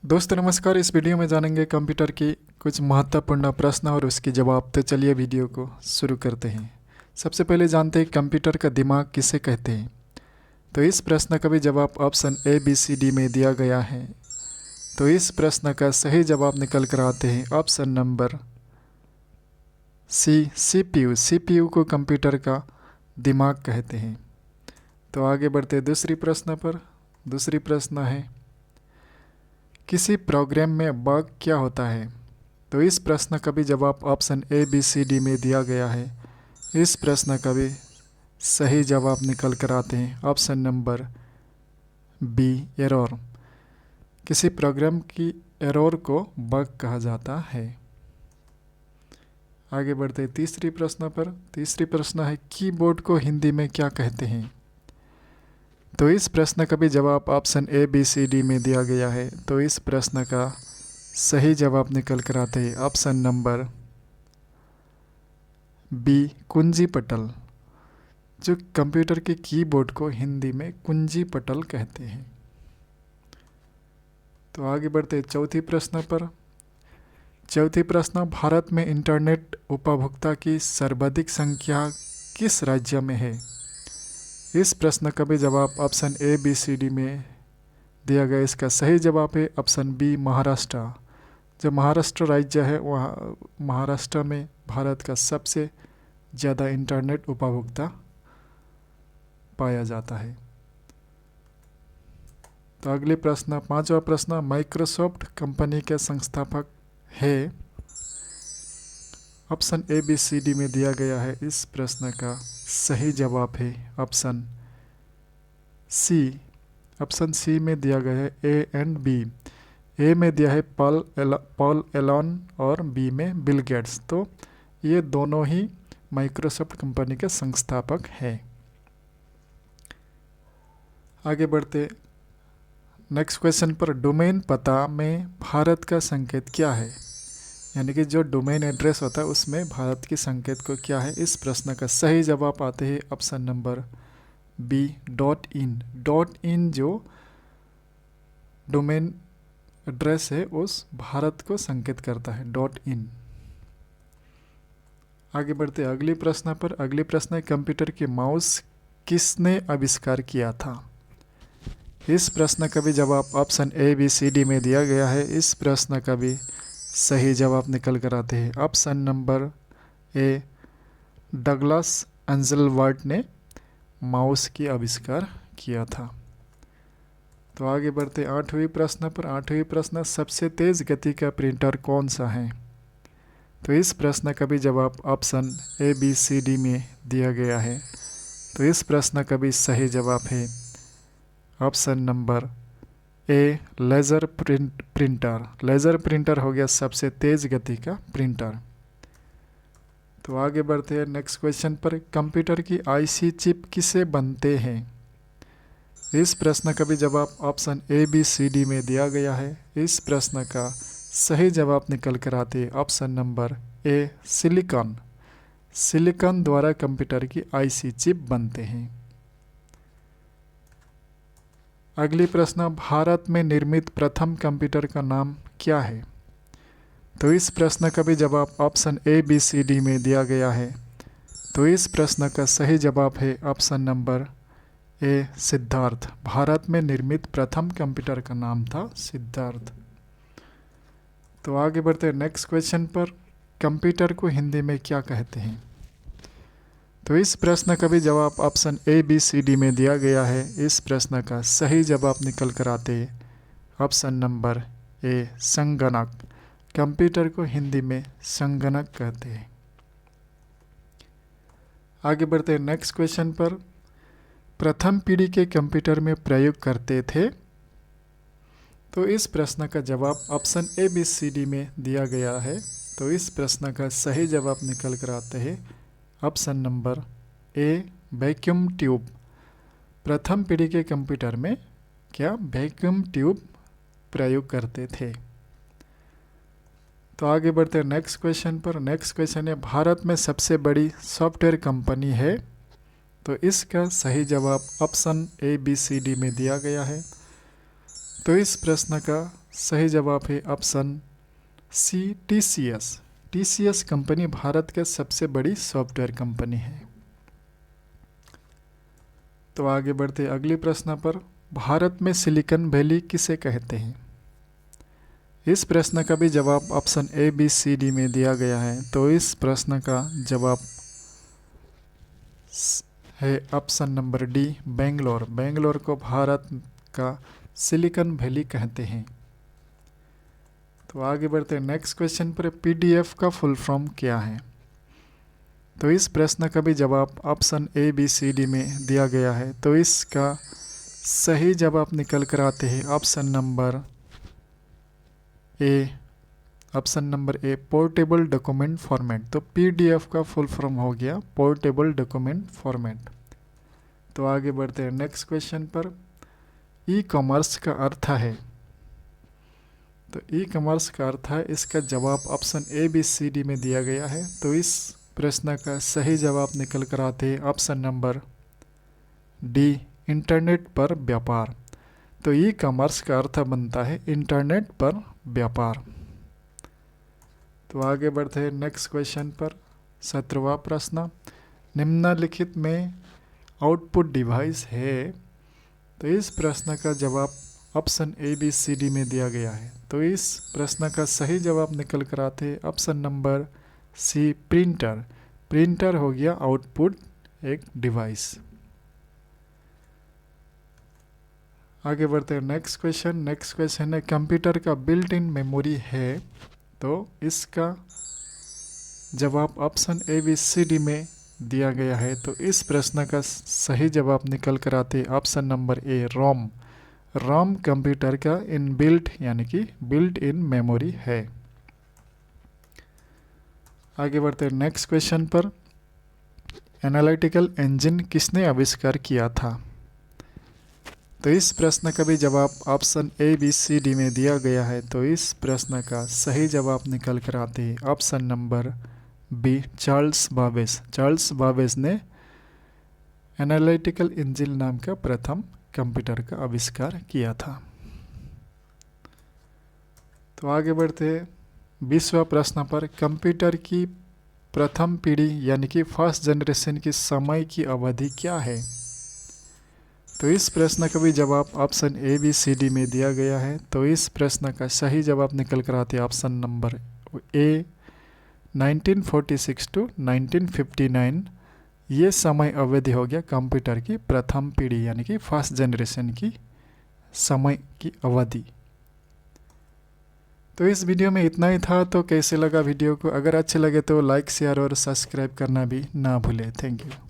दोस्तों नमस्कार। इस वीडियो में जानेंगे कंप्यूटर की कुछ महत्वपूर्ण प्रश्न और उसके जवाब। तो चलिए वीडियो को शुरू करते हैं। सबसे पहले जानते हैं कंप्यूटर का दिमाग किसे कहते हैं। तो इस प्रश्न का भी जवाब option A B C D में दिया गया है। तो इस प्रश्न का सही जवाब निकल कर आते हैं option number C, CPU. CPU को कंप्यूटर का दिमाग कहते हैं। तो आगे बढ़ते दूसरी प्रश्न पर। दूसरी प्रश्न है किसी प्रोग्राम में बग क्या होता है। तो इस प्रश्न का भी जवाब option A B C D में दिया गया है। इस प्रश्न का भी सही जवाब निकल कर आते हैं ऑप्शन नंबर बी, एरर। किसी प्रोग्राम की एरर को बग कहा जाता है। आगे बढ़ते तीसरी प्रश्न पर। तीसरी प्रश्न है कीबोर्ड को हिंदी में क्या कहते हैं। तो इस प्रश्न का भी जवाब option A B C D में दिया गया है। तो इस प्रश्न का सही जवाब निकल कर आते हैं ऑप्शन नंबर बी, कुंजी पटल। जो कंप्यूटर के कीबोर्ड को हिंदी में कुंजी पटल कहते हैं। तो आगे बढ़ते चौथी प्रश्न पर। चौथी प्रश्न भारत में इंटरनेट उपभोक्ता की सर्वाधिक संख्या किस राज्य में है। इस प्रश्न का भी जवाब option A B C D में दिया गया। इसका सही जवाब है ऑप्शन बी, महाराष्ट्र। जो महाराष्ट्र राज्य है वहाँ महाराष्ट्र में भारत का सबसे ज़्यादा इंटरनेट उपभोक्ता पाया जाता है। तो अगले प्रश्न, पांचवा प्रश्न, माइक्रोसॉफ्ट कंपनी के संस्थापक है। Option A B C D में दिया गया है। इस प्रश्न का सही जवाब है ऑप्शन सी। ऑप्शन सी में दिया गया है ए एंड बी। ए में दिया है पॉल एलन और बी में बिल गेट्स। तो ये दोनों ही माइक्रोसॉफ्ट कंपनी के संस्थापक हैं। आगे बढ़ते नेक्स्ट क्वेश्चन पर। डोमेन पता में भारत का संकेत क्या है। यानी कि जो डोमेन एड्रेस होता है उसमें भारत के संकेत को क्या है। इस प्रश्न का सही जवाब आते हैं option number B, dot in. Dot in जो डोमेन एड्रेस है उस भारत को संकेत करता है, डॉट इन। आगे बढ़ते अगले प्रश्न पर। अगले प्रश्न है कंप्यूटर के माउस किसने आविष्कार किया था। इस प्रश्न का भी जवाब option A B C D में दिया गया है। इस प्रश्न का भी सही जवाब निकल कर आते हैं ऑप्शन नंबर ए, डगलस एंजेलवर्थ ने माउस की आविष्कार किया था। तो आगे बढ़ते आठवीं प्रश्न पर। आठवीं प्रश्न, सबसे तेज़ गति का प्रिंटर कौन सा है। तो इस प्रश्न का भी जवाब option A B C D में दिया गया है। तो इस प्रश्न का भी सही जवाब है ऑप्शन नंबर ए, लेज़र प्रिंटर। लेज़र प्रिंटर हो गया सबसे तेज़ गति का प्रिंटर। तो आगे बढ़ते हैं नेक्स्ट क्वेश्चन पर। कंप्यूटर की आईसी चिप किसे बनते हैं। इस प्रश्न का भी जवाब option A B C D में दिया गया है। इस प्रश्न का सही जवाब निकल कर आते हैं ऑप्शन नंबर ए, सिलिकॉन। सिलिकॉन द्वारा कंप्यूटर की आईसी चिप बनते हैं। अगली प्रश्न, भारत में निर्मित प्रथम कंप्यूटर का नाम क्या है। तो इस प्रश्न का भी जवाब option A B C D में दिया गया है। तो इस प्रश्न का सही जवाब है ऑप्शन नंबर ए, सिद्धार्थ। भारत में निर्मित प्रथम कंप्यूटर का नाम था सिद्धार्थ। तो आगे बढ़ते नेक्स्ट क्वेश्चन पर। कंप्यूटर को हिंदी में क्या कहते हैं। तो इस प्रश्न का भी जवाब option A B C D में दिया गया है। इस प्रश्न का सही जवाब निकल कर आते हैं ऑप्शन नंबर ए, संगणक। कंप्यूटर को हिंदी में संगणक कहते हैं। आगे बढ़ते हैं नेक्स्ट क्वेश्चन पर। प्रथम पीढ़ी के कंप्यूटर में प्रयोग करते थे। तो इस प्रश्न का जवाब option A B C D में दिया गया है। तो इस प्रश्न का सही जवाब निकल कर आते हैं ऑप्शन नंबर ए, वैक्यूम ट्यूब। प्रथम पीढ़ी के कंप्यूटर में क्या वैक्यूम ट्यूब प्रयोग करते थे। तो आगे बढ़ते हैं नेक्स्ट क्वेश्चन पर। नेक्स्ट क्वेश्चन है भारत में सबसे बड़ी सॉफ्टवेयर कंपनी है। तो इसका सही जवाब option A B C D में दिया गया है। तो इस प्रश्न का सही जवाब है option C TCS. TCS company Bharat के सबसे बड़ी सॉफ्टवेयर कंपनी है। तो आगे बढ़ते अगले प्रश्न पर। भारत में सिलिकॉन वैली किसे कहते हैं? इस प्रश्न का भी जवाब option A B C D में दिया गया है। तो इस प्रश्न का जवाब है option number D, Bangalore. Bangalore को भारत का सिलिकॉन वैली कहते हैं। तो आगे बढ़ते हैं नेक्स्ट क्वेश्चन पर। पीडीएफ का फुल फॉर्म क्या है? तो इस प्रश्न का भी जवाब option A B C D में दिया गया है। तो इसका सही जवाब निकल कर आते हैं ऑप्शन नंबर ए। ऑप्शन नंबर ए, पोर्टेबल डॉक्यूमेंट फॉर्मेट। तो पीडीएफ का फुल फॉर्म हो गया पोर्टेबल डॉक्यूमेंट फॉर्मेट। तो आगे बढ़ते हैं नेक्स्ट क्वेश्चन पर। ई कॉमर्स का अर्थ है? तो ई कॉमर्स का अर्थ है, इसका जवाब option A B C D में दिया गया है। तो इस प्रश्न का सही जवाब निकल कर आते हैं ऑप्शन नंबर डी, इंटरनेट पर व्यापार। तो ई कॉमर्स का अर्थ बनता है इंटरनेट पर व्यापार। तो आगे बढ़ते हैं नेक्स्ट क्वेश्चन पर। 17वां प्रश्न। निम्नलिखित में आउटपुट डिवाइस है? तो इस प्रश्न का जवाब option A B C D में दिया गया है। तो इस प्रश्न का सही जवाब निकल कर आते हैं option number C, printer. Printer हो गया आउटपुट एक डिवाइस। आगे बढ़ते हैं नेक्स्ट क्वेश्चन। नेक्स्ट क्वेश्चन है कंप्यूटर का बिल्ट इन मेमोरी है? तो इसका जवाब option A B C D में दिया गया है। तो इस प्रश्न का सही जवाब निकल कर आते हैं option number A, ROM. ROM computer का इनबिल्ट यानी कि बिल्ट इन मेमोरी है। आगे बढ़ते हैं नेक्स्ट क्वेश्चन पर। एनालिटिकल इंजन किसने आविष्कार किया था? तो इस प्रश्न का भी जवाब option A B C D में दिया गया है। तो इस प्रश्न का सही जवाब निकल कर आते हैं option number B, Charles Babbage. Charles Babbage ने एनालिटिकल इंजन नाम का प्रथम कंप्यूटर का आविष्कार किया था। तो आगे बढ़ते हैं 20वां प्रश्न पर। कंप्यूटर की प्रथम पीढ़ी यानी कि फर्स्ट जनरेशन की समय की अवधि क्या है? तो इस प्रश्न का भी जवाब option A B C D में दिया गया है। तो इस प्रश्न का सही जवाब निकल कर आते हैं ऑप्शन नंबर ए, 1946 टू 1959। ये समय अवधि हो गया कंप्यूटर की प्रथम पीढ़ी यानी कि फर्स्ट जनरेशन की समय की अवधि। तो इस वीडियो में इतना ही था। तो कैसे लगा वीडियो को? अगर अच्छे लगे तो लाइक, शेयर और सब्सक्राइब करना भी ना भूलें। Thank you.